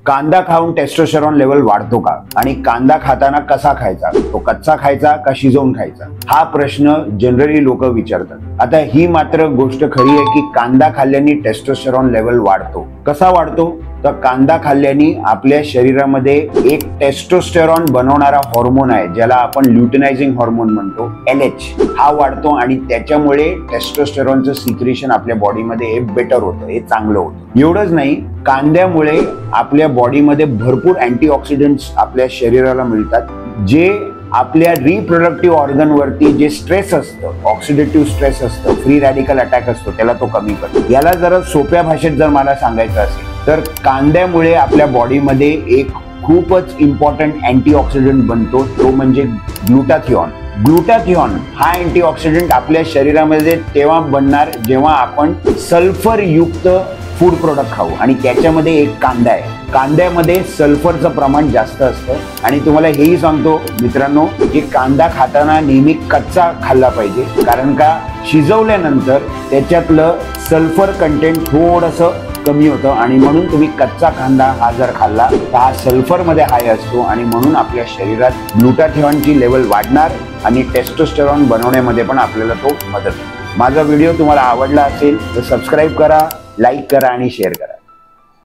कांदा खाऊन testosterone level वाढतो का आणि कांदा खाताना कसा खायचा, तो कच्चा खायचा का शिजवून खायचा, हा प्रश्न जनरली लोक विचारतात। आता ही मात्र गोष्ट खरी आहे की कांदा खाल्ल्याने टेस्टोस्टेरॉन लेवल वाढतो। कसा वाढतो तर कांदा खाल्ल्याने आपल्या शरीरामध्ये एक टेस्टोस्टेरॉन बनवणारा हार्मोन आहे ज्याला आपण ल्युटिनायझिंग हार्मोन म्हणतो, LH, हा वाढतो आणि त्याच्यामुळे टेस्टोस्टेरॉनचं सिक्रेशन आपल्या बॉडीमध्ये हे बेटर होतं, हे चांगलं होतं। एवढंच नाही, कांद्यामुळे आपल्या बॉडीमध्ये भरपूर अँटीऑक्सिडंट्स आपल्या शरीराला मिळतात जे आपल्या रिप्रोडक्टिव्ह ऑर्गन वरती जे स्ट्रेस असतं, ऑक्सिडेटिव्ह स्ट्रेस असतं, फ्री रॅडिकल अटॅक असतो, त्याला तो कमी करतो। याला जरा सोप्या भाषेत जर मला सांगायचं असेल तर कांद्यामुळे आपल्या बॉडीमध्ये एक खूपच इम्पॉर्टंट अँटीऑक्सिडंट बनतो, तो म्हणजे ग्लुटाथिऑन। ग्लुटाथिऑन हा अँटीऑक्सिडंट आपल्या शरीरामध्ये तेव्हा बनणार जेव्हा आपण सल्फर युक्त फूड प्रोडक्ट खाऊ आणि त्याच्यामध्ये एक कांदा आहे। कांद्यामध्ये सल्फरचं प्रमाण जास्त असतं आणि तुम्हाला हेही सांगतो मित्रांनो की कांदा खाताना नेहमी कच्चा खाल्ला पाहिजे, कारण का शिजवल्यानंतर त्याच्यातलं सल्फर कंटेंट थोडंसं कमी होतं आणि म्हणून तुम्ही कच्चा कांदा हा जर खाल्ला तर हा सल्फर मध्ये हाय असतो आणि म्हणून आपल्या शरीरात ग्लुटाथिऑनची लेवल वाढणार आणि टेस्टोस्टेरॉन बनवण्यामध्ये पण आपल्याला तो मदत होईल। माझा व्हिडिओ तुम्हाला आवडला असेल तर सबस्क्राईब करा, लाईक करा आणि शेअर करा।